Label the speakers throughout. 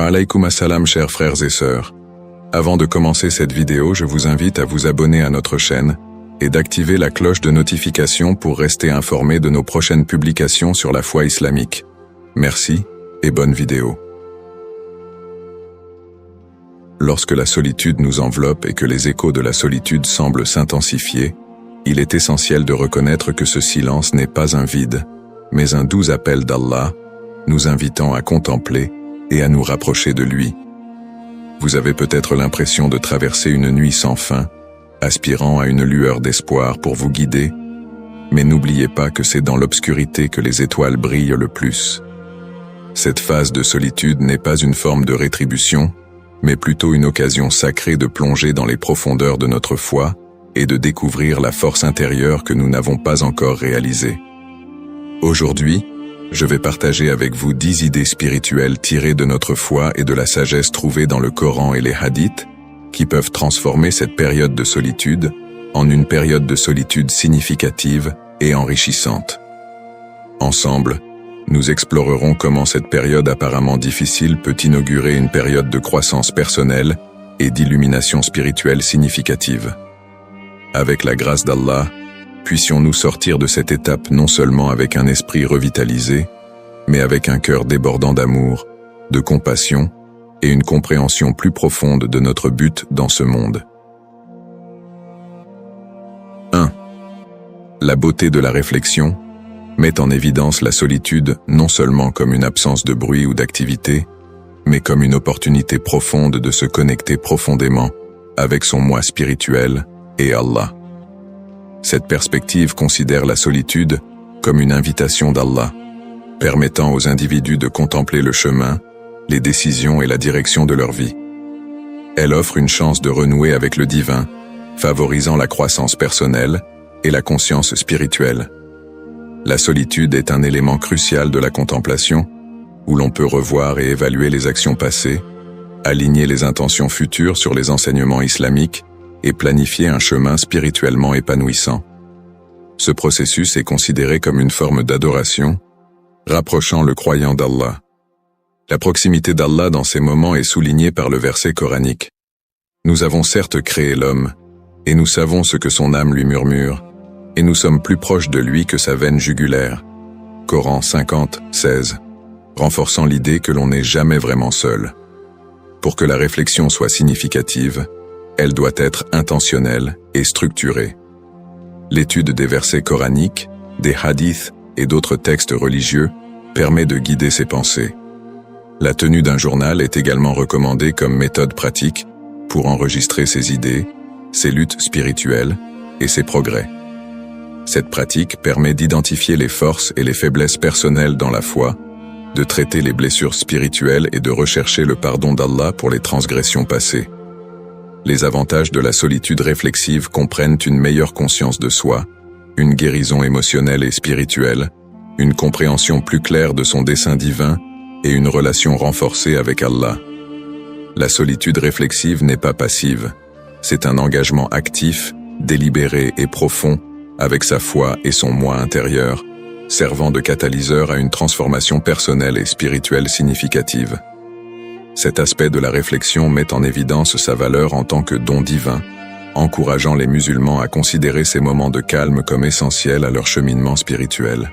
Speaker 1: Wa alaykoum assalam chers frères et sœurs. Avant de commencer cette vidéo, je vous invite à vous abonner à notre chaîne et d'activer la cloche de notification pour rester informé de nos prochaines publications sur la foi islamique. Merci et bonne vidéo. Lorsque la solitude nous enveloppe et que les échos de la solitude semblent s'intensifier, il est essentiel de reconnaître que ce silence n'est pas un vide, mais un doux appel d'Allah, nous invitant à contempler et à nous rapprocher de lui. Vous avez peut-être l'impression de traverser une nuit sans fin, aspirant à une lueur d'espoir pour vous guider, mais n'oubliez pas que c'est dans l'obscurité que les étoiles brillent le plus. Cette phase de solitude n'est pas une forme de rétribution, mais plutôt une occasion sacrée de plonger dans les profondeurs de notre foi et de découvrir la force intérieure que nous n'avons pas encore réalisée. Aujourd'hui, je vais partager avec vous 10 idées spirituelles tirées de notre foi et de la sagesse trouvée dans le Coran et les hadiths, qui peuvent transformer cette période de solitude en une période de solitude significative et enrichissante. Ensemble, nous explorerons comment cette période apparemment difficile peut inaugurer une période de croissance personnelle et d'illumination spirituelle significative. Avec la grâce d'Allah, puissions-nous sortir de cette étape non seulement avec un esprit revitalisé, mais avec un cœur débordant d'amour, de compassion et une compréhension plus profonde de notre but dans ce monde. 1. La beauté de la réflexion met en évidence la solitude non seulement comme une absence de bruit ou d'activité, mais comme une opportunité profonde de se connecter profondément avec son moi spirituel et Allah. Cette perspective considère la solitude comme une invitation d'Allah, permettant aux individus de contempler le chemin, les décisions et la direction de leur vie. Elle offre une chance de renouer avec le divin, favorisant la croissance personnelle et la conscience spirituelle. La solitude est un élément crucial de la contemplation, où l'on peut revoir et évaluer les actions passées, aligner les intentions futures sur les enseignements islamiques et planifier un chemin spirituellement épanouissant. Ce processus est considéré comme une forme d'adoration, rapprochant le croyant d'Allah. La proximité d'Allah dans ces moments est soulignée par le verset coranique. Nous avons certes créé l'homme, et nous savons ce que son âme lui murmure, et nous sommes plus proches de lui que sa veine jugulaire. Coran 50, 16, renforçant l'idée que l'on n'est jamais vraiment seul. Pour que la réflexion soit significative, elle doit être intentionnelle et structurée. L'étude des versets coraniques, des hadiths et d'autres textes religieux permet de guider ses pensées. La tenue d'un journal est également recommandée comme méthode pratique pour enregistrer ses idées, ses luttes spirituelles et ses progrès. Cette pratique permet d'identifier les forces et les faiblesses personnelles dans la foi, de traiter les blessures spirituelles et de rechercher le pardon d'Allah pour les transgressions passées. Les avantages de la solitude réflexive comprennent une meilleure conscience de soi, une guérison émotionnelle et spirituelle, une compréhension plus claire de son dessein divin et une relation renforcée avec Allah. La solitude réflexive n'est pas passive, c'est un engagement actif, délibéré et profond avec sa foi et son moi intérieur, servant de catalyseur à une transformation personnelle et spirituelle significative. Cet aspect de la réflexion met en évidence sa valeur en tant que don divin, encourageant les musulmans à considérer ces moments de calme comme essentiels à leur cheminement spirituel.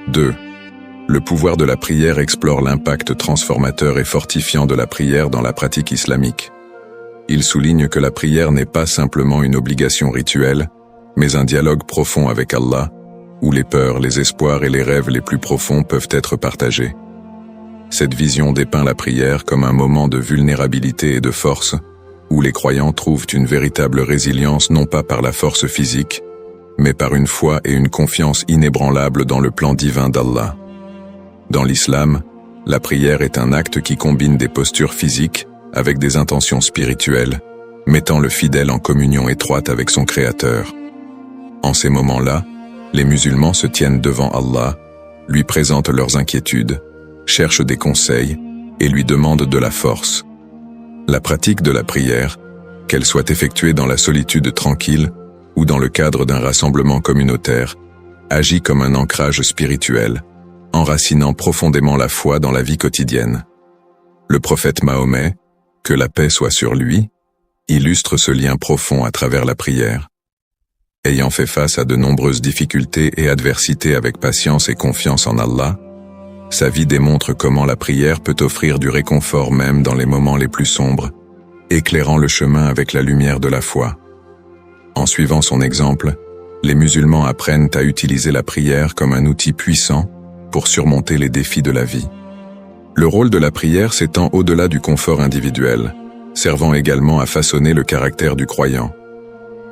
Speaker 1: 2. Le pouvoir de la prière explore l'impact transformateur et fortifiant de la prière dans la pratique islamique. Il souligne que la prière n'est pas simplement une obligation rituelle, mais un dialogue profond avec Allah, où les peurs, les espoirs et les rêves les plus profonds peuvent être partagés. Cette vision dépeint la prière comme un moment de vulnérabilité et de force, où les croyants trouvent une véritable résilience non pas par la force physique, mais par une foi et une confiance inébranlables dans le plan divin d'Allah. Dans l'islam, la prière est un acte qui combine des postures physiques avec des intentions spirituelles, mettant le fidèle en communion étroite avec son Créateur. En ces moments-là, les musulmans se tiennent devant Allah, lui présentent leurs inquiétudes, cherchent des conseils et lui demandent de la force. La pratique de la prière, qu'elle soit effectuée dans la solitude tranquille ou dans le cadre d'un rassemblement communautaire, agit comme un ancrage spirituel, enracinant profondément la foi dans la vie quotidienne. Le prophète Mahomet, que la paix soit sur lui, illustre ce lien profond à travers la prière. Ayant fait face à de nombreuses difficultés et adversités avec patience et confiance en Allah, sa vie démontre comment la prière peut offrir du réconfort même dans les moments les plus sombres, éclairant le chemin avec la lumière de la foi. En suivant son exemple, les musulmans apprennent à utiliser la prière comme un outil puissant pour surmonter les défis de la vie. Le rôle de la prière s'étend au-delà du confort individuel, servant également à façonner le caractère du croyant.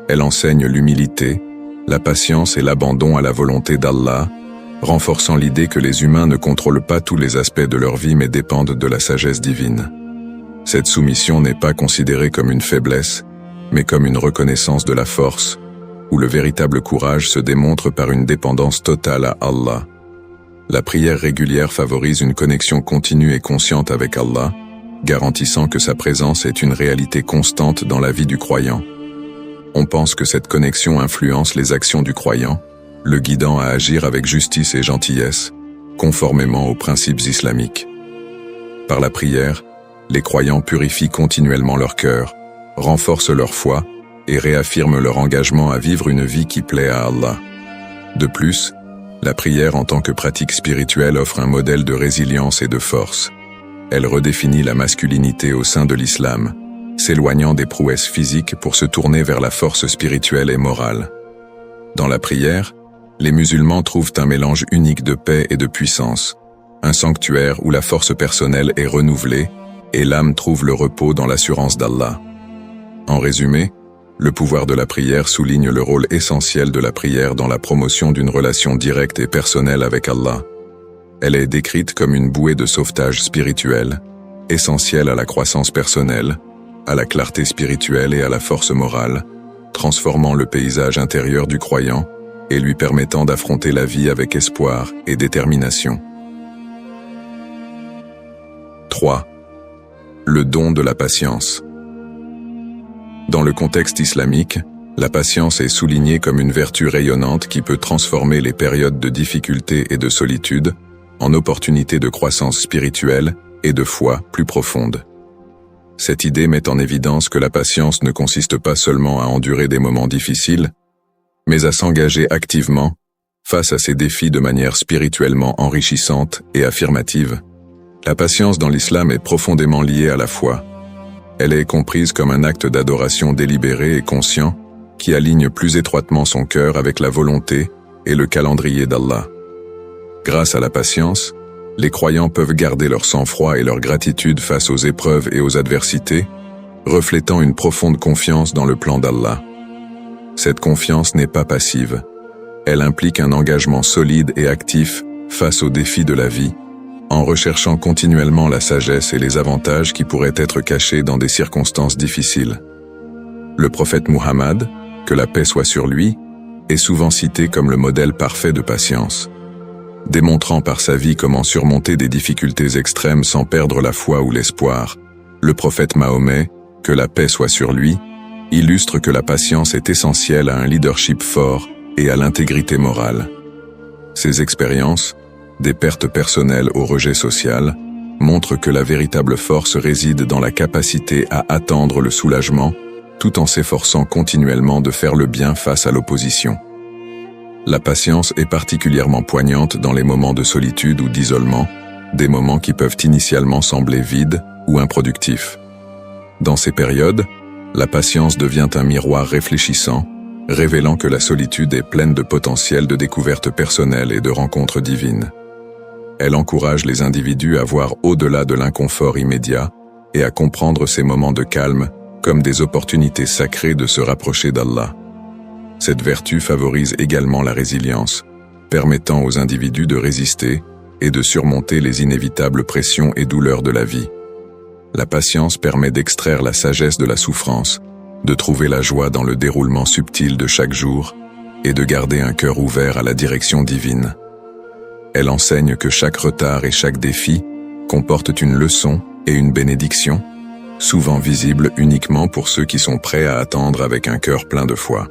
Speaker 1: Elle enseigne l'humilité, la patience et l'abandon à la volonté d'Allah, renforçant l'idée que les humains ne contrôlent pas tous les aspects de leur vie mais dépendent de la sagesse divine. Cette soumission n'est pas considérée comme une faiblesse, mais comme une reconnaissance de la force, où le véritable courage se démontre par une dépendance totale à Allah. La prière régulière favorise une connexion continue et consciente avec Allah, garantissant que sa présence est une réalité constante dans la vie du croyant. On pense que cette connexion influence les actions du croyant, le guidant à agir avec justice et gentillesse, conformément aux principes islamiques. Par la prière, les croyants purifient continuellement leur cœur, renforcent leur foi et réaffirment leur engagement à vivre une vie qui plaît à Allah. De plus, la prière en tant que pratique spirituelle offre un modèle de résilience et de force. Elle redéfinit la masculinité au sein de l'islam, s'éloignant des prouesses physiques pour se tourner vers la force spirituelle et morale. Dans la prière, les musulmans trouvent un mélange unique de paix et de puissance, un sanctuaire où la force personnelle est renouvelée et l'âme trouve le repos dans l'assurance d'Allah. En résumé, le pouvoir de la prière souligne le rôle essentiel de la prière dans la promotion d'une relation directe et personnelle avec Allah. Elle est décrite comme une bouée de sauvetage spirituel, essentielle à la croissance personnelle, à la clarté spirituelle et à la force morale, transformant le paysage intérieur du croyant et lui permettant d'affronter la vie avec espoir et détermination. 3. Le don de la patience. Dans le contexte islamique, la patience est soulignée comme une vertu rayonnante qui peut transformer les périodes de difficulté et de solitude en opportunités de croissance spirituelle et de foi plus profonde. Cette idée met en évidence que la patience ne consiste pas seulement à endurer des moments difficiles, mais à s'engager activement face à ces défis de manière spirituellement enrichissante et affirmative. La patience dans l'islam est profondément liée à la foi. Elle est comprise comme un acte d'adoration délibéré et conscient qui aligne plus étroitement son cœur avec la volonté et le calendrier d'Allah. Grâce à la patience, les croyants peuvent garder leur sang-froid et leur gratitude face aux épreuves et aux adversités, reflétant une profonde confiance dans le plan d'Allah. Cette confiance n'est pas passive. Elle implique un engagement solide et actif face aux défis de la vie, en recherchant continuellement la sagesse et les avantages qui pourraient être cachés dans des circonstances difficiles. Le prophète Muhammad, que la paix soit sur lui, est souvent cité comme le modèle parfait de patience. Démontrant par sa vie comment surmonter des difficultés extrêmes sans perdre la foi ou l'espoir, le prophète Mahomet, que la paix soit sur lui, illustre que la patience est essentielle à un leadership fort et à l'intégrité morale. Ses expériences, des pertes personnelles au rejet social, montrent que la véritable force réside dans la capacité à attendre le soulagement, tout en s'efforçant continuellement de faire le bien face à l'opposition. La patience est particulièrement poignante dans les moments de solitude ou d'isolement, des moments qui peuvent initialement sembler vides ou improductifs. Dans ces périodes, la patience devient un miroir réfléchissant, révélant que la solitude est pleine de potentiel de découvertes personnelles et de rencontres divines. Elle encourage les individus à voir au-delà de l'inconfort immédiat et à comprendre ces moments de calme comme des opportunités sacrées de se rapprocher d'Allah. Cette vertu favorise également la résilience, permettant aux individus de résister et de surmonter les inévitables pressions et douleurs de la vie. La patience permet d'extraire la sagesse de la souffrance, de trouver la joie dans le déroulement subtil de chaque jour et de garder un cœur ouvert à la direction divine. Elle enseigne que chaque retard et chaque défi comportent une leçon et une bénédiction, souvent visibles uniquement pour ceux qui sont prêts à attendre avec un cœur plein de foi.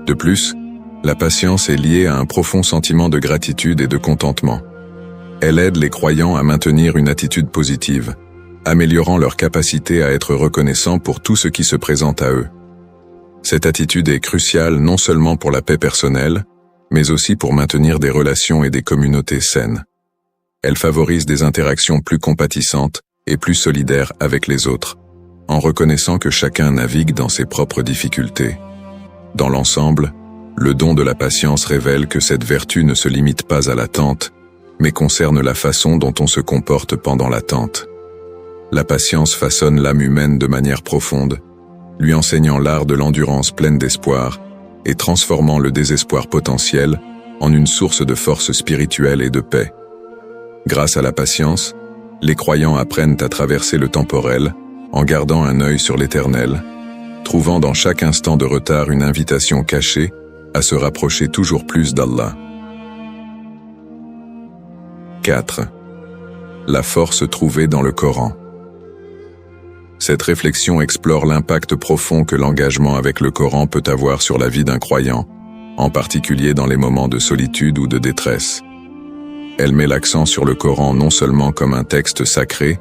Speaker 1: De plus, la patience est liée à un profond sentiment de gratitude et de contentement. Elle aide les croyants à maintenir une attitude positive, améliorant leur capacité à être reconnaissants pour tout ce qui se présente à eux. Cette attitude est cruciale non seulement pour la paix personnelle, mais aussi pour maintenir des relations et des communautés saines. Elle favorise des interactions plus compatissantes et plus solidaires avec les autres, en reconnaissant que chacun navigue dans ses propres difficultés. Dans l'ensemble, le don de la patience révèle que cette vertu ne se limite pas à l'attente, mais concerne la façon dont on se comporte pendant l'attente. La patience façonne l'âme humaine de manière profonde, lui enseignant l'art de l'endurance pleine d'espoir et transformant le désespoir potentiel en une source de force spirituelle et de paix. Grâce à la patience, les croyants apprennent à traverser le temporel en gardant un œil sur l'éternel, trouvant dans chaque instant de retard une invitation cachée à se rapprocher toujours plus d'Allah. 4. La force trouvée dans le Coran. Cette réflexion explore l'impact profond que l'engagement avec le Coran peut avoir sur la vie d'un croyant, en particulier dans les moments de solitude ou de détresse. Elle met l'accent sur le Coran non seulement comme un texte sacré,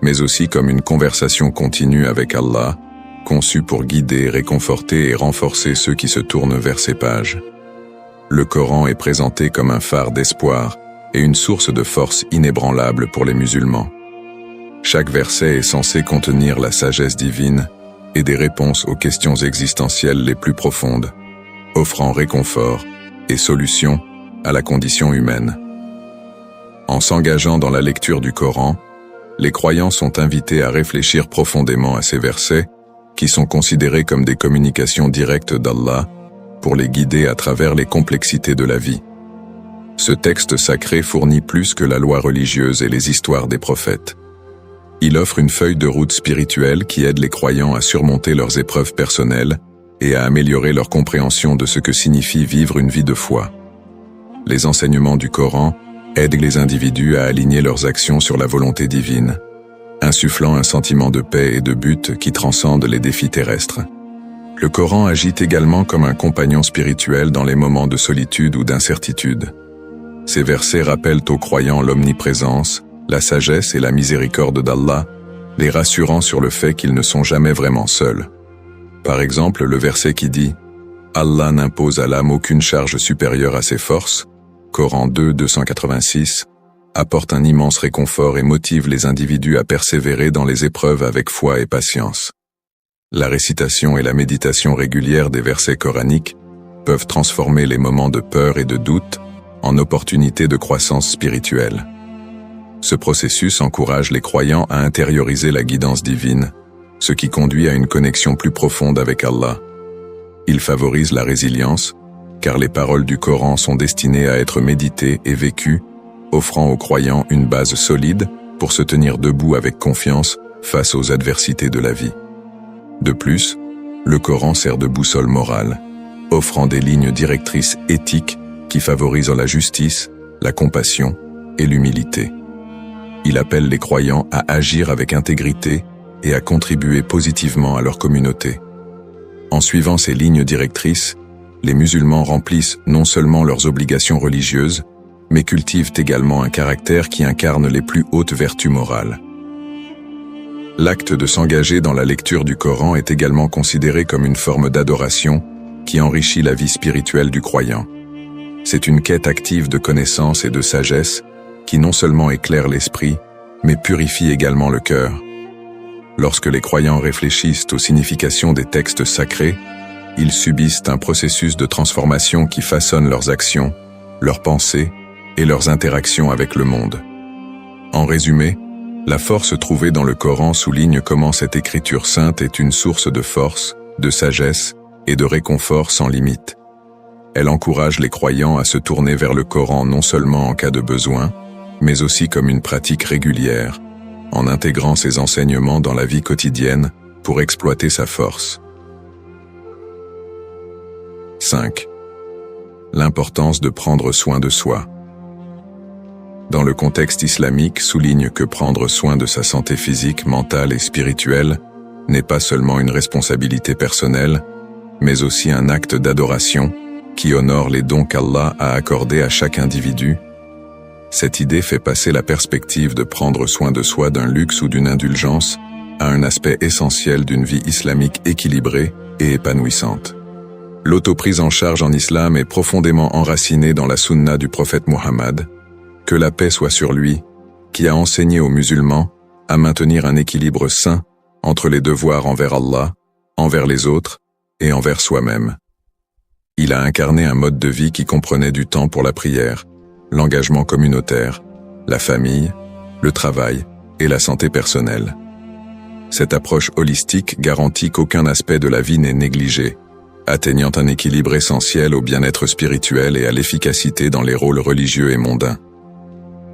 Speaker 1: mais aussi comme une conversation continue avec Allah, conçue pour guider, réconforter et renforcer ceux qui se tournent vers ses pages. Le Coran est présenté comme un phare d'espoir et une source de force inébranlable pour les musulmans. Chaque verset est censé contenir la sagesse divine et des réponses aux questions existentielles les plus profondes, offrant réconfort et solution à la condition humaine. En s'engageant dans la lecture du Coran, les croyants sont invités à réfléchir profondément à ces versets, qui sont considérés comme des communications directes d'Allah, pour les guider à travers les complexités de la vie. Ce texte sacré fournit plus que la loi religieuse et les histoires des prophètes. Il offre une feuille de route spirituelle qui aide les croyants à surmonter leurs épreuves personnelles et à améliorer leur compréhension de ce que signifie vivre une vie de foi. Les enseignements du Coran aident les individus à aligner leurs actions sur la volonté divine, insufflant un sentiment de paix et de but qui transcende les défis terrestres. Le Coran agit également comme un compagnon spirituel dans les moments de solitude ou d'incertitude. Ces versets rappellent aux croyants l'omniprésence, la sagesse et la miséricorde d'Allah, les rassurant sur le fait qu'ils ne sont jamais vraiment seuls. Par exemple, le verset qui dit « Allah n'impose à l'âme aucune charge supérieure à ses forces » Coran 2, 286, apporte un immense réconfort et motive les individus à persévérer dans les épreuves avec foi et patience. La récitation et la méditation régulière des versets coraniques peuvent transformer les moments de peur et de doute en opportunités de croissance spirituelle. Ce processus encourage les croyants à intérioriser la guidance divine, ce qui conduit à une connexion plus profonde avec Allah. Il favorise la résilience, car les paroles du Coran sont destinées à être méditées et vécues, offrant aux croyants une base solide pour se tenir debout avec confiance face aux adversités de la vie. De plus, le Coran sert de boussole morale, offrant des lignes directrices éthiques qui favorisent la justice, la compassion et l'humilité. Il appelle les croyants à agir avec intégrité et à contribuer positivement à leur communauté. En suivant ces lignes directrices, les musulmans remplissent non seulement leurs obligations religieuses, mais cultivent également un caractère qui incarne les plus hautes vertus morales. L'acte de s'engager dans la lecture du Coran est également considéré comme une forme d'adoration qui enrichit la vie spirituelle du croyant. C'est une quête active de connaissance et de sagesse qui non seulement éclaire l'esprit, mais purifie également le cœur. Lorsque les croyants réfléchissent aux significations des textes sacrés, ils subissent un processus de transformation qui façonne leurs actions, leurs pensées et leurs interactions avec le monde. En résumé, la force trouvée dans le Coran souligne comment cette écriture sainte est une source de force, de sagesse et de réconfort sans limite. Elle encourage les croyants à se tourner vers le Coran non seulement en cas de besoin, mais aussi comme une pratique régulière, en intégrant ses enseignements dans la vie quotidienne pour exploiter sa force. 5. L'importance de prendre soin de soi. Dans le contexte islamique, souligne que prendre soin de sa santé physique, mentale et spirituelle n'est pas seulement une responsabilité personnelle, mais aussi un acte d'adoration qui honore les dons qu'Allah a accordés à chaque individu. Cette idée fait passer la perspective de prendre soin de soi d'un luxe ou d'une indulgence à un aspect essentiel d'une vie islamique équilibrée et épanouissante. L'autoprise en charge en islam est profondément enracinée dans la sunna du prophète Muhammad, que la paix soit sur lui, qui a enseigné aux musulmans à maintenir un équilibre sain entre les devoirs envers Allah, envers les autres et envers soi-même. Il a incarné un mode de vie qui comprenait du temps pour la prière, l'engagement communautaire, la famille, le travail et la santé personnelle. Cette approche holistique garantit qu'aucun aspect de la vie n'est négligé, atteignant un équilibre essentiel au bien-être spirituel et à l'efficacité dans les rôles religieux et mondains.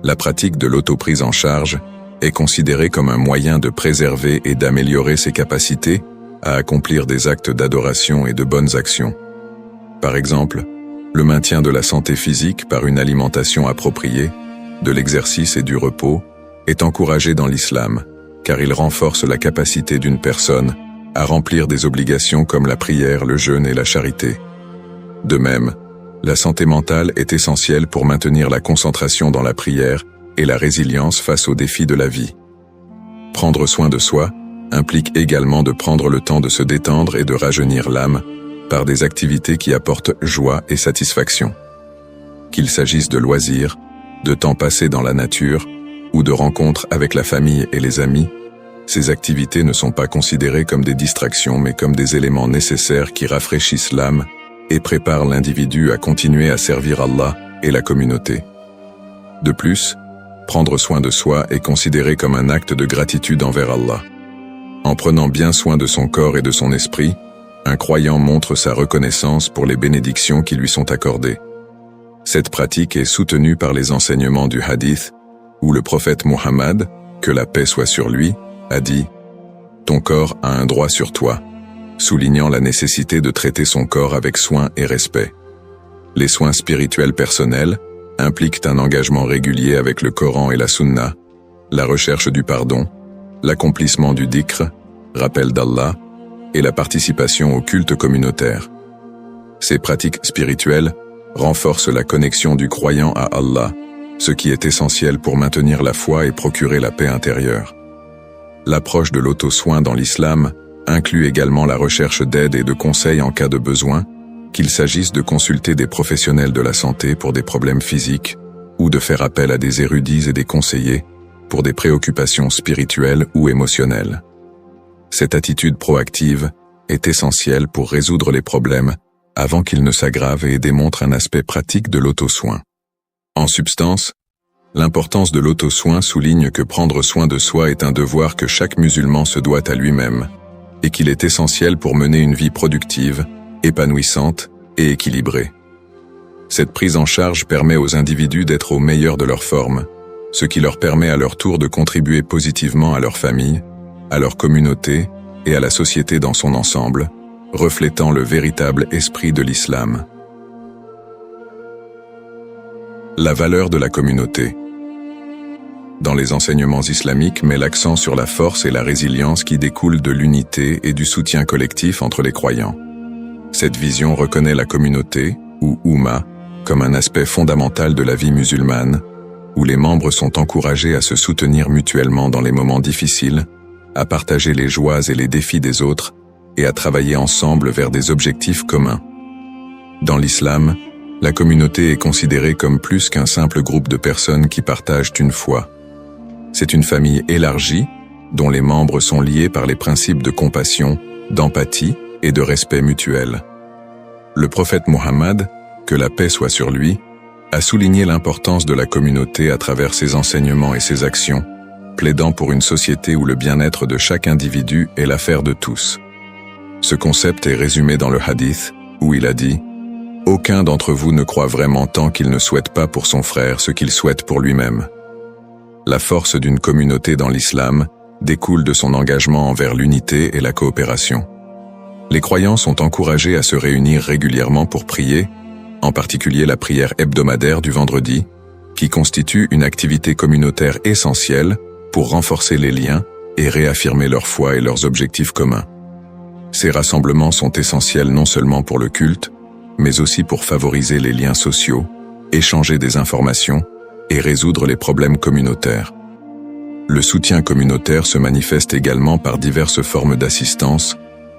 Speaker 1: La pratique de l'autoprise en charge est considérée comme un moyen de préserver et d'améliorer ses capacités à accomplir des actes d'adoration et de bonnes actions. Par exemple, le maintien de la santé physique par une alimentation appropriée, de l'exercice et du repos est encouragé dans l'islam, car il renforce la capacité d'une personne à remplir des obligations comme la prière, le jeûne et la charité. De même, la santé mentale est essentielle pour maintenir la concentration dans la prière et la résilience face aux défis de la vie. Prendre soin de soi implique également de prendre le temps de se détendre et de rajeunir l'âme par des activités qui apportent joie et satisfaction. Qu'il s'agisse de loisirs, de temps passé dans la nature ou de rencontres avec la famille et les amis, ces activités ne sont pas considérées comme des distractions mais comme des éléments nécessaires qui rafraîchissent l'âme et préparent l'individu à continuer à servir Allah et la communauté. De plus, prendre soin de soi est considéré comme un acte de gratitude envers Allah. En prenant bien soin de son corps et de son esprit, un croyant montre sa reconnaissance pour les bénédictions qui lui sont accordées. Cette pratique est soutenue par les enseignements du hadith, où le prophète Muhammad, que la paix soit sur lui, a dit « Ton corps a un droit sur toi », soulignant la nécessité de traiter son corps avec soin et respect. Les soins spirituels personnels impliquent un engagement régulier avec le Coran et la Sunna, la recherche du pardon, l'accomplissement du dhikr, rappel d'Allah, et la participation au culte communautaire. Ces pratiques spirituelles renforcent la connexion du croyant à Allah, ce qui est essentiel pour maintenir la foi et procurer la paix intérieure. L'approche de l'auto-soin dans l'islam inclut également la recherche d'aide et de conseils en cas de besoin, qu'il s'agisse de consulter des professionnels de la santé pour des problèmes physiques ou de faire appel à des érudits et des conseillers pour des préoccupations spirituelles ou émotionnelles. Cette attitude proactive est essentielle pour résoudre les problèmes avant qu'ils ne s'aggravent et démontre un aspect pratique de l'auto-soin. En substance, l'importance de l'auto-soin souligne que prendre soin de soi est un devoir que chaque musulman se doit à lui-même, et qu'il est essentiel pour mener une vie productive, épanouissante et équilibrée. Cette prise en charge permet aux individus d'être au meilleur de leur forme, ce qui leur permet à leur tour de contribuer positivement à leur famille, à leur communauté et à la société dans son ensemble, reflétant le véritable esprit de l'islam. La valeur de la communauté. Dans les enseignements islamiques met l'accent sur la force et la résilience qui découlent de l'unité et du soutien collectif entre les croyants. Cette vision reconnaît la communauté, ou Ummah, comme un aspect fondamental de la vie musulmane, où les membres sont encouragés à se soutenir mutuellement dans les moments difficiles, à partager les joies et les défis des autres, et à travailler ensemble vers des objectifs communs. Dans l'islam, la communauté est considérée comme plus qu'un simple groupe de personnes qui partagent une foi. C'est une famille élargie, dont les membres sont liés par les principes de compassion, d'empathie et de respect mutuel. Le prophète Muhammad, que la paix soit sur lui, a souligné l'importance de la communauté à travers ses enseignements et ses actions, plaidant pour une société où le bien-être de chaque individu est l'affaire de tous. Ce concept est résumé dans le hadith, où il a dit « Aucun d'entre vous ne croit vraiment tant qu'il ne souhaite pas pour son frère ce qu'il souhaite pour lui-même. » La force d'une communauté dans l'islam découle de son engagement envers l'unité et la coopération. Les croyants sont encouragés à se réunir régulièrement pour prier, en particulier la prière hebdomadaire du vendredi, qui constitue une activité communautaire essentielle pour renforcer les liens et réaffirmer leur foi et leurs objectifs communs. Ces rassemblements sont essentiels non seulement pour le culte, mais aussi pour favoriser les liens sociaux, échanger des informations et résoudre les problèmes communautaires. Le soutien communautaire se manifeste également par diverses formes d'assistance,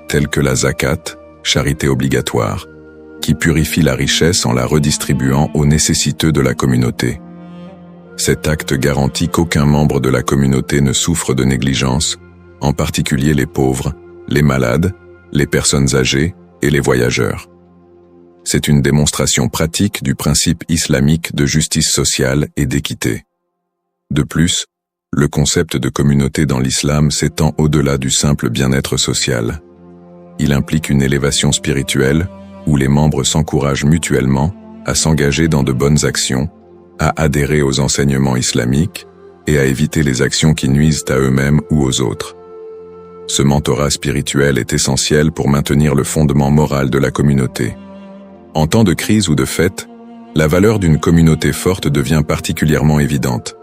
Speaker 1: telles que la zakat, charité obligatoire, qui purifie la richesse en la redistribuant aux nécessiteux de la communauté. Cet acte garantit qu'aucun membre de la communauté ne souffre de négligence, en particulier les pauvres, les malades, les personnes âgées et les voyageurs. C'est une démonstration pratique du principe islamique de justice sociale et d'équité. De plus, le concept de communauté dans l'islam s'étend au-delà du simple bien-être social. Il implique une élévation spirituelle où les membres s'encouragent mutuellement à s'engager dans de bonnes actions, à adhérer aux enseignements islamiques et à éviter les actions qui nuisent à eux-mêmes ou aux autres. Ce mentorat spirituel est essentiel pour maintenir le fondement moral de la communauté. En temps de crise ou de fête, la valeur d'une communauté forte devient particulièrement évidente.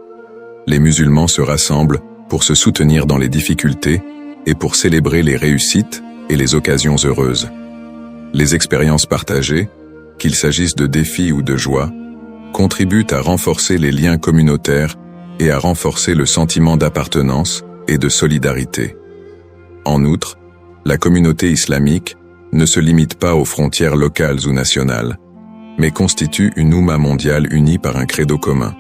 Speaker 1: Les musulmans se rassemblent pour se soutenir dans les difficultés et pour célébrer les réussites et les occasions heureuses. Les expériences partagées, qu'il s'agisse de défis ou de joie, contribuent à renforcer les liens communautaires et à renforcer le sentiment d'appartenance et de solidarité. En outre, la communauté islamique ne se limite pas aux frontières locales ou nationales, mais constitue une oumma mondiale unie par un credo commun.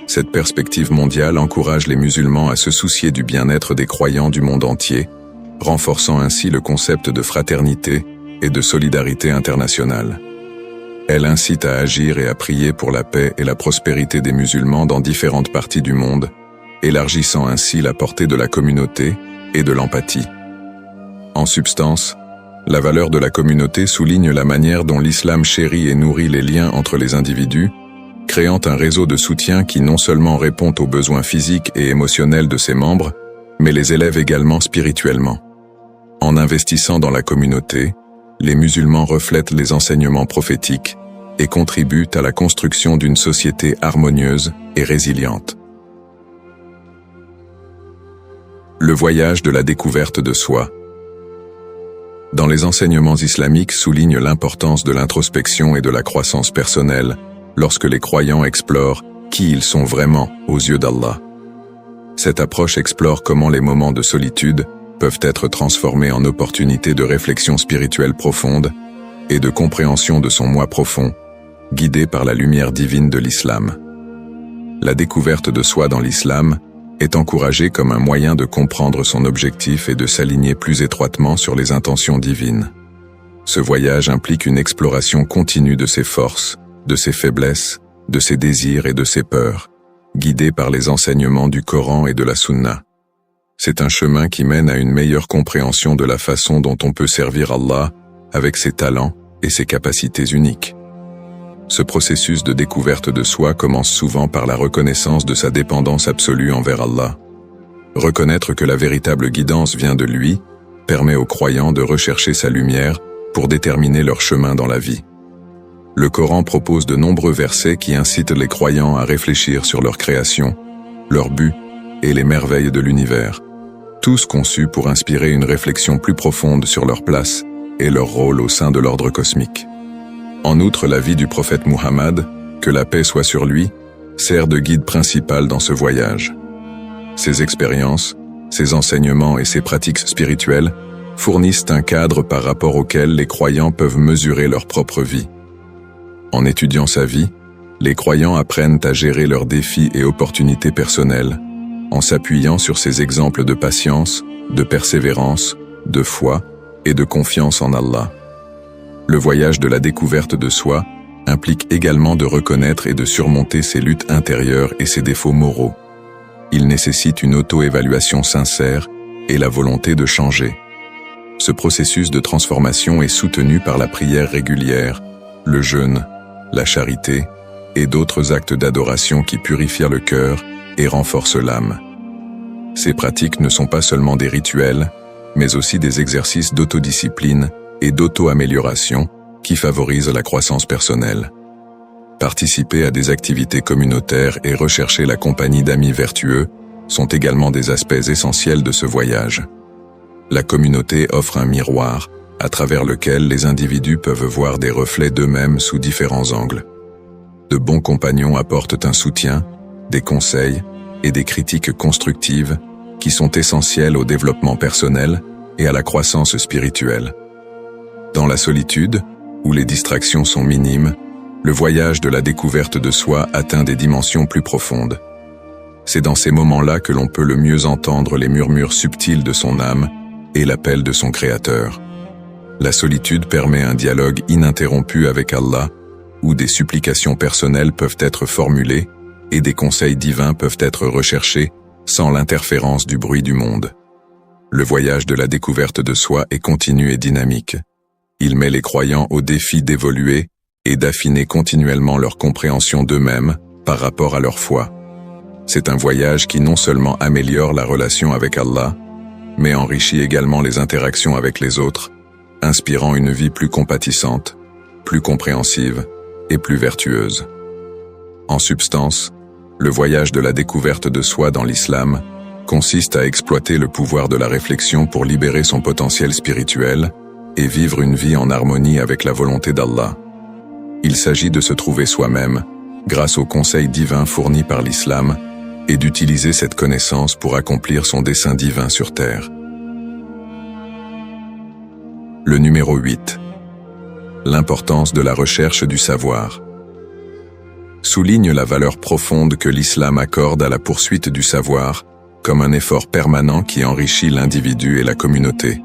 Speaker 1: Cette perspective mondiale encourage les musulmans à se soucier du bien-être des croyants du monde entier, renforçant ainsi le concept de fraternité et de solidarité internationale. Elle incite à agir et à prier pour la paix et la prospérité des musulmans dans différentes parties du monde, élargissant ainsi la portée de la communauté et de l'empathie. En substance, la valeur de la communauté souligne la manière dont l'islam chérit et nourrit les liens entre les individus, créant un réseau de soutien qui non seulement répond aux besoins physiques et émotionnels de ses membres, mais les élève également spirituellement. En investissant dans la communauté, les musulmans reflètent les enseignements prophétiques et contribuent à la construction d'une société harmonieuse et résiliente. Le voyage de la découverte de soi. Dans les enseignements islamiques souligne l'importance de l'introspection et de la croissance personnelle lorsque les croyants explorent qui ils sont vraiment aux yeux d'Allah. Cette approche explore comment les moments de solitude peuvent être transformés en opportunités de réflexion spirituelle profonde et de compréhension de son moi profond, guidé par la lumière divine de l'islam. La découverte de soi dans l'islam est encouragée comme un moyen de comprendre son objectif et de s'aligner plus étroitement sur les intentions divines. Ce voyage implique une exploration continue de ses forces, de ses faiblesses, de ses désirs et de ses peurs, guidé par les enseignements du Coran et de la Sunna. C'est un chemin qui mène à une meilleure compréhension de la façon dont on peut servir Allah avec ses talents et ses capacités uniques. Ce processus de découverte de soi commence souvent par la reconnaissance de sa dépendance absolue envers Allah. Reconnaître que la véritable guidance vient de lui permet aux croyants de rechercher sa lumière pour déterminer leur chemin dans la vie. Le Coran propose de nombreux versets qui incitent les croyants à réfléchir sur leur création, leur but et les merveilles de l'univers, tous conçus pour inspirer une réflexion plus profonde sur leur place et leur rôle au sein de l'ordre cosmique. En outre, la vie du prophète Muhammad, que la paix soit sur lui, sert de guide principal dans ce voyage. Ses expériences, ses enseignements et ses pratiques spirituelles fournissent un cadre par rapport auquel les croyants peuvent mesurer leur propre vie. En étudiant sa vie, les croyants apprennent à gérer leurs défis et opportunités personnelles, en s'appuyant sur ses exemples de patience, de persévérance, de foi et de confiance en Allah. Le voyage de la découverte de soi implique également de reconnaître et de surmonter ses luttes intérieures et ses défauts moraux. Il nécessite une auto-évaluation sincère et la volonté de changer. Ce processus de transformation est soutenu par la prière régulière, le jeûne, la charité et d'autres actes d'adoration qui purifient le cœur et renforcent l'âme. Ces pratiques ne sont pas seulement des rituels, mais aussi des exercices d'autodiscipline et d'auto-amélioration qui favorisent la croissance personnelle. Participer à des activités communautaires et rechercher la compagnie d'amis vertueux sont également des aspects essentiels de ce voyage. La communauté offre un miroir à travers lequel les individus peuvent voir des reflets d'eux-mêmes sous différents angles. de bons compagnons apportent un soutien, des conseils et des critiques constructives qui sont essentielles au développement personnel et à la croissance spirituelle. Dans la solitude, où les distractions sont minimes, le voyage de la découverte de soi atteint des dimensions plus profondes. C'est dans ces moments-là que l'on peut le mieux entendre les murmures subtils de son âme et l'appel de son Créateur. La solitude permet un dialogue ininterrompu avec Allah, où des supplications personnelles peuvent être formulées et des conseils divins peuvent être recherchés sans l'interférence du bruit du monde. Le voyage de la découverte de soi est continu et dynamique. Il met les croyants au défi d'évoluer et d'affiner continuellement leur compréhension d'eux-mêmes par rapport à leur foi. C'est un voyage qui non seulement améliore la relation avec Allah, mais enrichit également les interactions avec les autres, inspirant une vie plus compatissante, plus compréhensive et plus vertueuse. En substance, le voyage de la découverte de soi dans l'islam consiste à exploiter le pouvoir de la réflexion pour libérer son potentiel spirituel et vivre une vie en harmonie avec la volonté d'Allah. Il s'agit de se trouver soi-même grâce aux conseils divins fournis par l'islam et d'utiliser cette connaissance pour accomplir son dessein divin sur terre. Le numéro 8. L'importance de la recherche du savoir. Souligne la valeur profonde que l'islam accorde à la poursuite du savoir comme un effort permanent qui enrichit l'individu et la communauté.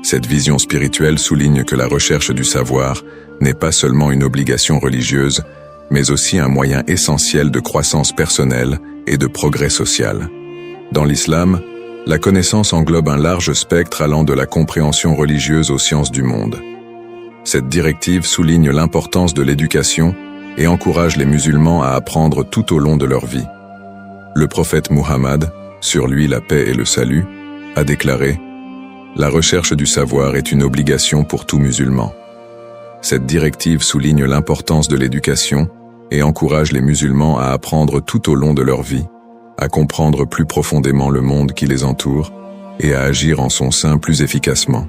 Speaker 1: Cette vision spirituelle souligne que la recherche du savoir n'est pas seulement une obligation religieuse, mais aussi un moyen essentiel de croissance personnelle et de progrès social. Dans l'islam, la connaissance englobe un large spectre allant de la compréhension religieuse aux sciences du monde. Cette directive souligne l'importance de l'éducation et encourage les musulmans à apprendre tout au long de leur vie. Le prophète Muhammad, sur lui la paix et le salut, a déclaré « La recherche du savoir est une obligation pour tout musulman ». Cette directive souligne l'importance de l'éducation et encourage les musulmans à apprendre tout au long de leur vie, à comprendre plus profondément le monde qui les entoure et à agir en son sein plus efficacement.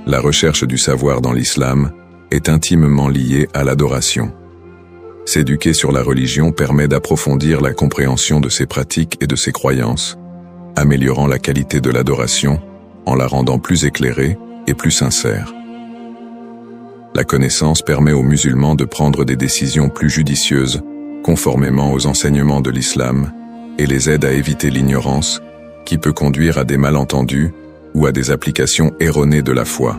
Speaker 1: La recherche du savoir dans l'islam est intimement liée à l'adoration. S'éduquer sur la religion permet d'approfondir la compréhension de ses pratiques et de ses croyances, améliorant la qualité de l'adoration en la rendant plus éclairée et plus sincère. La connaissance permet aux musulmans de prendre des décisions plus judicieuses, conformément aux enseignements de l'islam, et les aide à éviter l'ignorance, qui peut conduire à des malentendus ou à des applications erronées de la foi.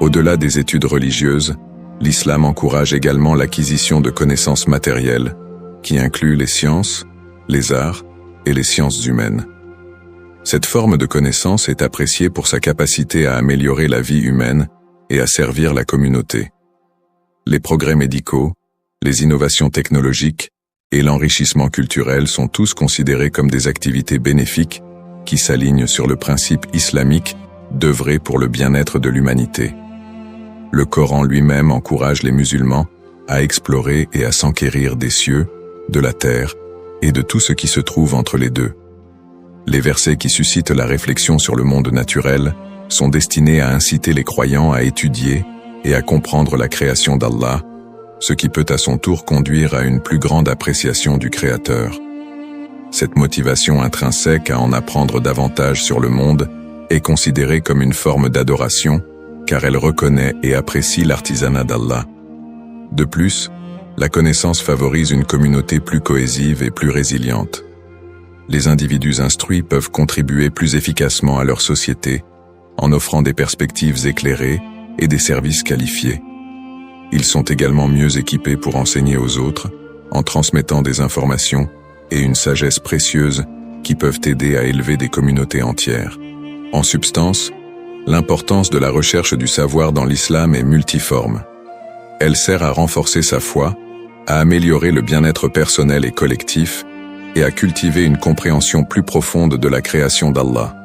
Speaker 1: Au-delà des études religieuses, l'islam encourage également l'acquisition de connaissances matérielles, qui incluent les sciences, les arts et les sciences humaines. Cette forme de connaissance est appréciée pour sa capacité à améliorer la vie humaine et à servir la communauté. Les progrès médicaux, les innovations technologiques et l'enrichissement culturel sont tous considérés comme des activités bénéfiques qui s'alignent sur le principe islamique d'œuvrer pour le bien-être de l'humanité. Le Coran lui-même encourage les musulmans à explorer et à s'enquérir des cieux, de la terre et de tout ce qui se trouve entre les deux. Les versets qui suscitent la réflexion sur le monde naturel sont destinés à inciter les croyants à étudier et à comprendre la création d'Allah, ce qui peut à son tour conduire à une plus grande appréciation du Créateur. Cette motivation intrinsèque à en apprendre davantage sur le monde est considérée comme une forme d'adoration, car elle reconnaît et apprécie l'artisanat d'Allah. De plus, la connaissance favorise une communauté plus cohésive et plus résiliente. Les individus instruits peuvent contribuer plus efficacement à leur société, en offrant des perspectives éclairées et des services qualifiés. Ils sont également mieux équipés pour enseigner aux autres, en transmettant des informations et une sagesse précieuse qui peuvent aider à élever des communautés entières. En substance, l'importance de la recherche du savoir dans l'islam est multiforme. Elle sert à renforcer sa foi, à améliorer le bien-être personnel et collectif, et à cultiver une compréhension plus profonde de la création d'Allah.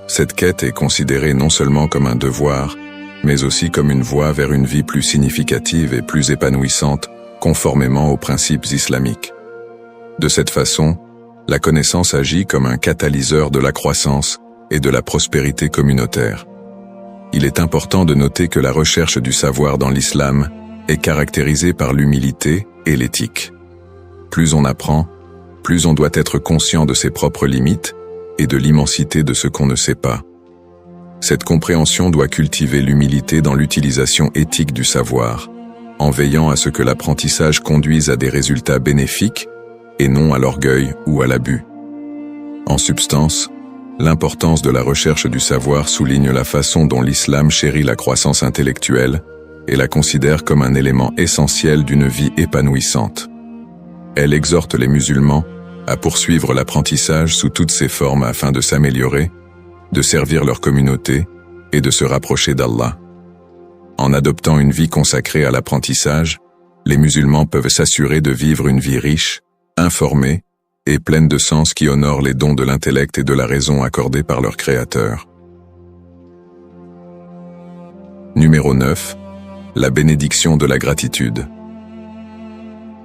Speaker 1: Cette quête est considérée non seulement comme un devoir, mais aussi comme une voie vers une vie plus significative et plus épanouissante, conformément aux principes islamiques. De cette façon, la connaissance agit comme un catalyseur de la croissance et de la prospérité communautaire. Il est important de noter que la recherche du savoir dans l'islam est caractérisée par l'humilité et l'éthique. Plus on apprend, plus on doit être conscient de ses propres limites et de l'immensité de ce qu'on ne sait pas. Cette compréhension doit cultiver l'humilité dans l'utilisation éthique du savoir, en veillant à ce que l'apprentissage conduise à des résultats bénéfiques et non à l'orgueil ou à l'abus. En substance, l'importance de la recherche du savoir souligne la façon dont l'islam chérit la croissance intellectuelle et la considère comme un élément essentiel d'une vie épanouissante. Elle exhorte les musulmans à poursuivre l'apprentissage sous toutes ses formes afin de s'améliorer, de servir leur communauté et de se rapprocher d'Allah. En adoptant une vie consacrée à l'apprentissage, les musulmans peuvent s'assurer de vivre une vie riche, informée et pleine de sens qui honore les dons de l'intellect et de la raison accordés par leur Créateur. Numéro 9. La bénédiction de la gratitude.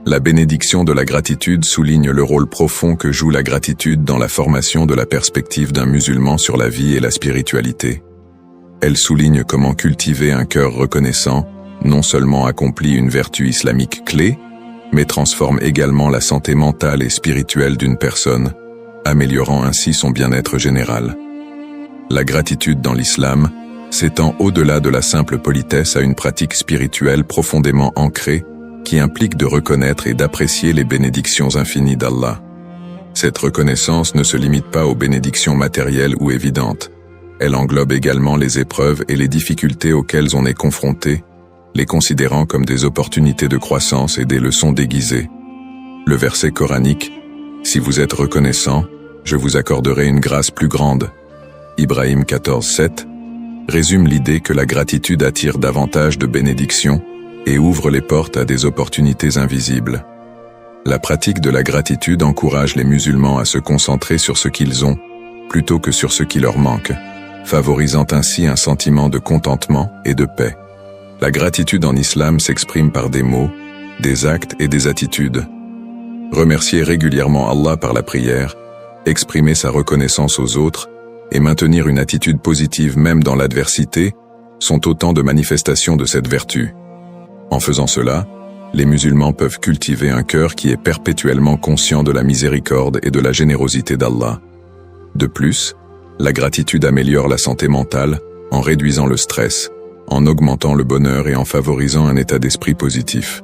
Speaker 1: La bénédiction de la gratitude souligne le rôle profond que joue la gratitude dans la formation de la perspective d'un musulman sur la vie et la spiritualité. Elle souligne comment cultiver un cœur reconnaissant non seulement accomplit une vertu islamique clé, mais transforme également la santé mentale et spirituelle d'une personne, améliorant ainsi son bien-être général. La gratitude dans l'islam s'étend au-delà de la simple politesse à une pratique spirituelle profondément ancrée qui implique de reconnaître et d'apprécier les bénédictions infinies d'Allah. Cette reconnaissance ne se limite pas aux bénédictions matérielles ou évidentes. Elle englobe également les épreuves et les difficultés auxquelles on est confronté, les considérant comme des opportunités de croissance et des leçons déguisées. Le verset coranique « Si vous êtes reconnaissant, je vous accorderai une grâce plus grande » Ibrahim 14:7 résume l'idée que la gratitude attire davantage de bénédictions et ouvre les portes à des opportunités invisibles. La pratique de la gratitude encourage les musulmans à se concentrer sur ce qu'ils ont, plutôt que sur ce qui leur manque, favorisant ainsi un sentiment de contentement et de paix. La gratitude en islam s'exprime par des mots, des actes et des attitudes. Remercier régulièrement Allah par la prière, exprimer sa reconnaissance aux autres et maintenir une attitude positive même dans l'adversité sont autant de manifestations de cette vertu. En faisant cela, les musulmans peuvent cultiver un cœur qui est perpétuellement conscient de la miséricorde et de la générosité d'Allah. De plus, la gratitude améliore la santé mentale en réduisant le stress, en augmentant le bonheur et en favorisant un état d'esprit positif.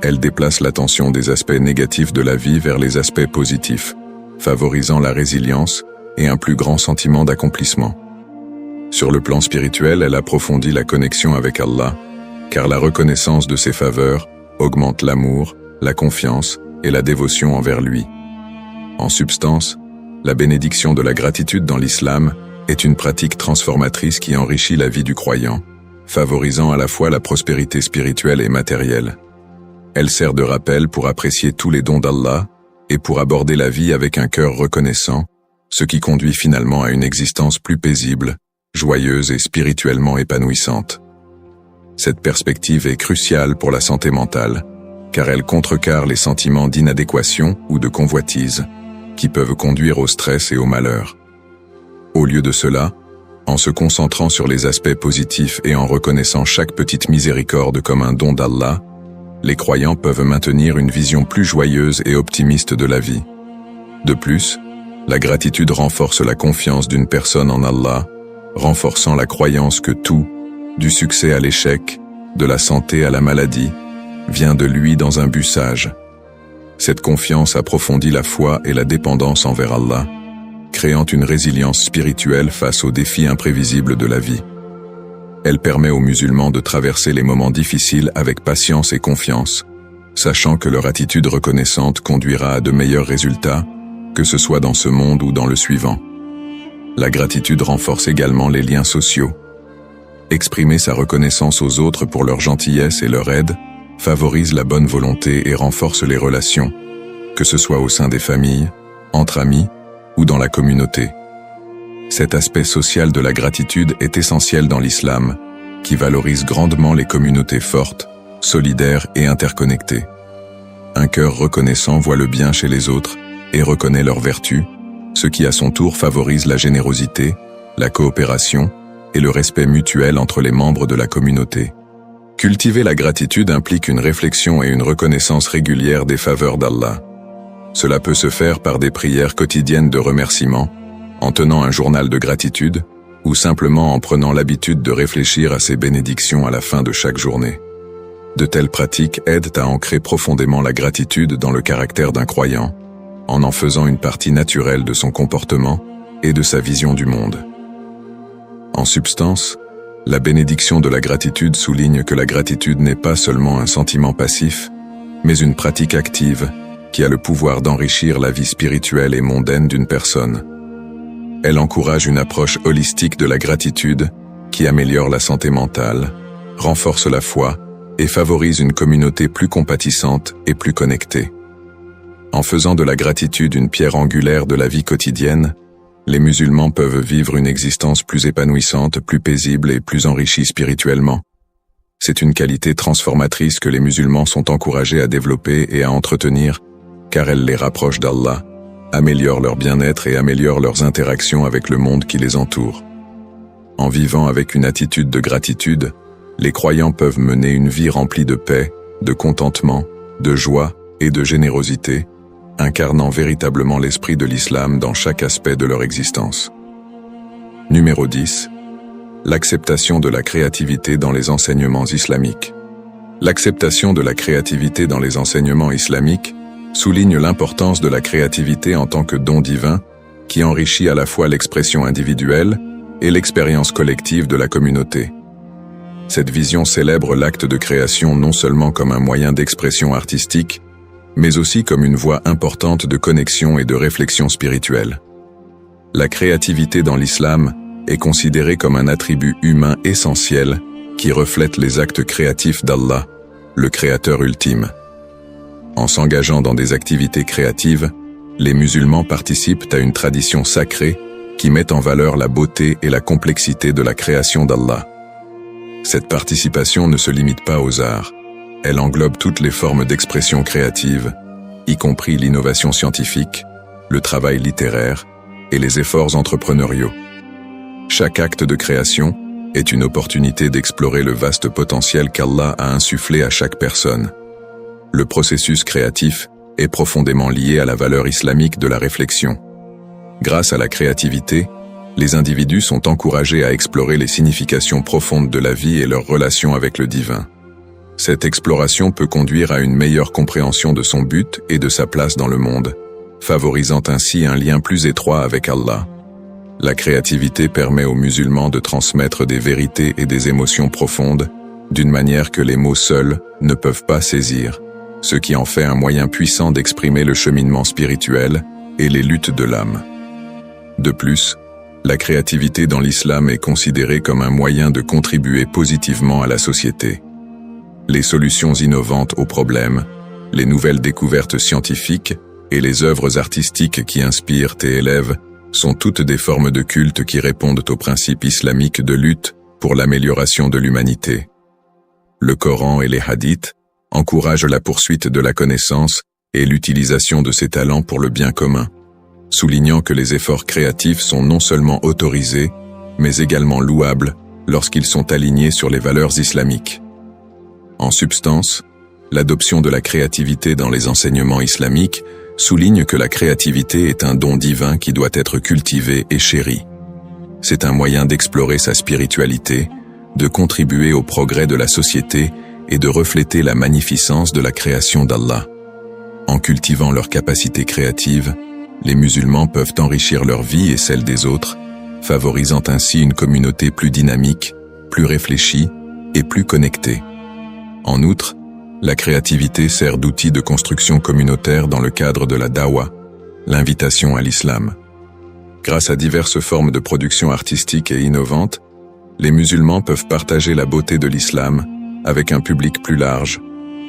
Speaker 1: Elle déplace l'attention des aspects négatifs de la vie vers les aspects positifs, favorisant la résilience et un plus grand sentiment d'accomplissement. Sur le plan spirituel, elle approfondit la connexion avec Allah, car la reconnaissance de ses faveurs augmente l'amour, la confiance et la dévotion envers lui. En substance, la bénédiction de la gratitude dans l'islam est une pratique transformatrice qui enrichit la vie du croyant, favorisant à la fois la prospérité spirituelle et matérielle. Elle sert de rappel pour apprécier tous les dons d'Allah et pour aborder la vie avec un cœur reconnaissant, ce qui conduit finalement à une existence plus paisible, joyeuse et spirituellement épanouissante. Cette perspective est cruciale pour la santé mentale, car elle contrecarre les sentiments d'inadéquation ou de convoitise, qui peuvent conduire au stress et au malheur. Au lieu de cela, en se concentrant sur les aspects positifs et en reconnaissant chaque petite miséricorde comme un don d'Allah, les croyants peuvent maintenir une vision plus joyeuse et optimiste de la vie. De plus, la gratitude renforce la confiance d'une personne en Allah, renforçant la croyance que tout, du succès à l'échec, de la santé à la maladie, vient de lui dans un but sage. Cette confiance approfondit la foi et la dépendance envers Allah, créant une résilience spirituelle face aux défis imprévisibles de la vie. Elle permet aux musulmans de traverser les moments difficiles avec patience et confiance, sachant que leur attitude reconnaissante conduira à de meilleurs résultats, que ce soit dans ce monde ou dans le suivant. La gratitude renforce également les liens sociaux. Exprimer sa reconnaissance aux autres pour leur gentillesse et leur aide favorise la bonne volonté et renforce les relations, que ce soit au sein des familles, entre amis ou dans la communauté. Cet aspect social de la gratitude est essentiel dans l'islam, qui valorise grandement les communautés fortes, solidaires et interconnectées. Un cœur reconnaissant voit le bien chez les autres et reconnaît leurs vertus, ce qui à son tour favorise la générosité, la coopération et le respect mutuel entre les membres de la communauté. Cultiver la gratitude implique une réflexion et une reconnaissance régulière des faveurs d'Allah. Cela peut se faire par des prières quotidiennes de remerciement, en tenant un journal de gratitude, ou simplement en prenant l'habitude de réfléchir à ses bénédictions à la fin de chaque journée. De telles pratiques aident à ancrer profondément la gratitude dans le caractère d'un croyant, en faisant une partie naturelle de son comportement et de sa vision du monde. En substance, la bénédiction de la gratitude souligne que la gratitude n'est pas seulement un sentiment passif, mais une pratique active qui a le pouvoir d'enrichir la vie spirituelle et mondaine d'une personne. Elle encourage une approche holistique de la gratitude qui améliore la santé mentale, renforce la foi et favorise une communauté plus compatissante et plus connectée. En faisant de la gratitude une pierre angulaire de la vie quotidienne, les musulmans peuvent vivre une existence plus épanouissante, plus paisible et plus enrichie spirituellement. C'est une qualité transformatrice que les musulmans sont encouragés à développer et à entretenir, car elle les rapproche d'Allah, améliore leur bien-être et améliore leurs interactions avec le monde qui les entoure. En vivant avec une attitude de gratitude, les croyants peuvent mener une vie remplie de paix, de contentement, de joie et de générosité, incarnant véritablement l'esprit de l'islam dans chaque aspect de leur existence. Numéro 10. L'acceptation de la créativité dans les enseignements islamiques. L'acceptation de la créativité dans les enseignements islamiques souligne l'importance de la créativité en tant que don divin qui enrichit à la fois l'expression individuelle et l'expérience collective de la communauté. Cette vision célèbre l'acte de création non seulement comme un moyen d'expression artistique, mais aussi comme une voie importante de connexion et de réflexion spirituelle. La créativité dans l'islam est considérée comme un attribut humain essentiel qui reflète les actes créatifs d'Allah, le Créateur ultime. En s'engageant dans des activités créatives, les musulmans participent à une tradition sacrée qui met en valeur la beauté et la complexité de la création d'Allah. Cette participation ne se limite pas aux arts. Elle englobe toutes les formes d'expression créative, y compris l'innovation scientifique, le travail littéraire et les efforts entrepreneuriaux. Chaque acte de création est une opportunité d'explorer le vaste potentiel qu'Allah a insufflé à chaque personne. Le processus créatif est profondément lié à la valeur islamique de la réflexion. Grâce à la créativité, les individus sont encouragés à explorer les significations profondes de la vie et leurs relations avec le divin. Cette exploration peut conduire à une meilleure compréhension de son but et de sa place dans le monde, favorisant ainsi un lien plus étroit avec Allah. La créativité permet aux musulmans de transmettre des vérités et des émotions profondes, d'une manière que les mots seuls ne peuvent pas saisir, ce qui en fait un moyen puissant d'exprimer le cheminement spirituel et les luttes de l'âme. De plus, la créativité dans l'islam est considérée comme un moyen de contribuer positivement à la société. Les solutions innovantes aux problèmes, les nouvelles découvertes scientifiques et les œuvres artistiques qui inspirent et élèvent sont toutes des formes de culte qui répondent aux principes islamiques de lutte pour l'amélioration de l'humanité. Le Coran et les hadiths encouragent la poursuite de la connaissance et l'utilisation de ces talents pour le bien commun, soulignant que les efforts créatifs sont non seulement autorisés, mais également louables lorsqu'ils sont alignés sur les valeurs islamiques. En substance, l'adoption de la créativité dans les enseignements islamiques souligne que la créativité est un don divin qui doit être cultivé et chéri. C'est un moyen d'explorer sa spiritualité, de contribuer au progrès de la société et de refléter la magnificence de la création d'Allah. En cultivant leur capacité créative, les musulmans peuvent enrichir leur vie et celle des autres, favorisant ainsi une communauté plus dynamique, plus réfléchie et plus connectée. En outre, la créativité sert d'outil de construction communautaire dans le cadre de la dawa, l'invitation à l'islam. Grâce à diverses formes de production artistique et innovantes, les musulmans peuvent partager la beauté de l'islam avec un public plus large,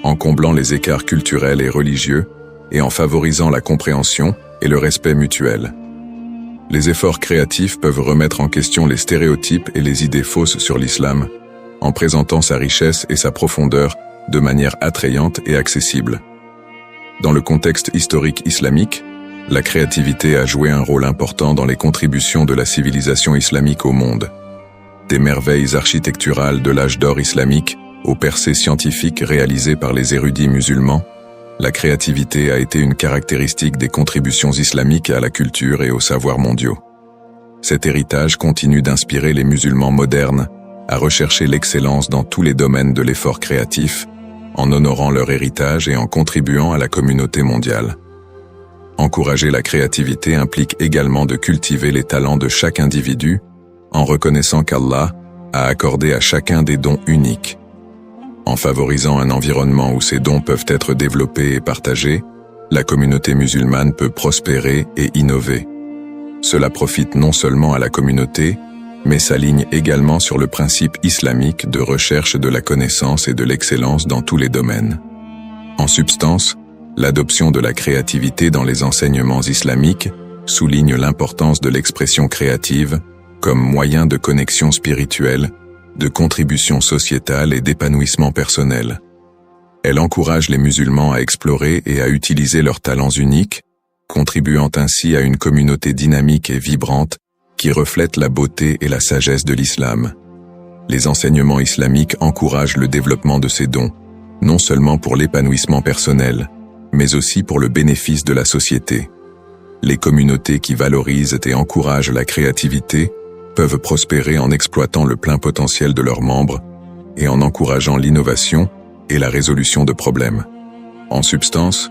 Speaker 1: en comblant les écarts culturels et religieux et en favorisant la compréhension et le respect mutuel. Les efforts créatifs peuvent remettre en question les stéréotypes et les idées fausses sur l'islam, en présentant sa richesse et sa profondeur de manière attrayante et accessible. Dans le contexte historique islamique, la créativité a joué un rôle important dans les contributions de la civilisation islamique au monde. Des merveilles architecturales de l'âge d'or islamique aux percées scientifiques réalisées par les érudits musulmans, la créativité a été une caractéristique des contributions islamiques à la culture et aux savoirs mondiaux. Cet héritage continue d'inspirer les musulmans modernes à rechercher l'excellence dans tous les domaines de l'effort créatif, en honorant leur héritage et en contribuant à la communauté mondiale. Encourager la créativité implique également de cultiver les talents de chaque individu, en reconnaissant qu'Allah a accordé à chacun des dons uniques. En favorisant un environnement où ces dons peuvent être développés et partagés, la communauté musulmane peut prospérer et innover. Cela profite non seulement à la communauté, mais s'aligne également sur le principe islamique de recherche de la connaissance et de l'excellence dans tous les domaines. En substance, l'adoption de la créativité dans les enseignements islamiques souligne l'importance de l'expression créative comme moyen de connexion spirituelle, de contribution sociétale et d'épanouissement personnel. Elle encourage les musulmans à explorer et à utiliser leurs talents uniques, contribuant ainsi à une communauté dynamique et vibrante qui reflète la beauté et la sagesse de l'islam. Les enseignements islamiques encouragent le développement de ces dons, non seulement pour l'épanouissement personnel, mais aussi pour le bénéfice de la société. Les communautés qui valorisent et encouragent la créativité peuvent prospérer en exploitant le plein potentiel de leurs membres et en encourageant l'innovation et la résolution de problèmes. En substance,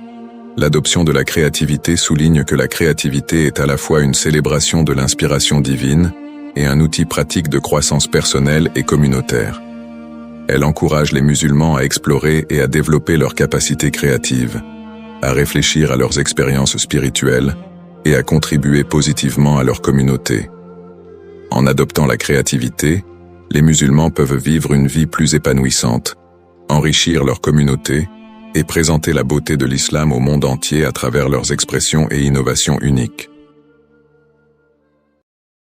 Speaker 1: l'adoption de la créativité souligne que la créativité est à la fois une célébration de l'inspiration divine et un outil pratique de croissance personnelle et communautaire. Elle encourage les musulmans à explorer et à développer leurs capacités créatives, à réfléchir à leurs expériences spirituelles et à contribuer positivement à leur communauté. En adoptant la créativité, les musulmans peuvent vivre une vie plus épanouissante, enrichir leur communauté et présenter la beauté de l'islam au monde entier à travers leurs expressions et innovations uniques.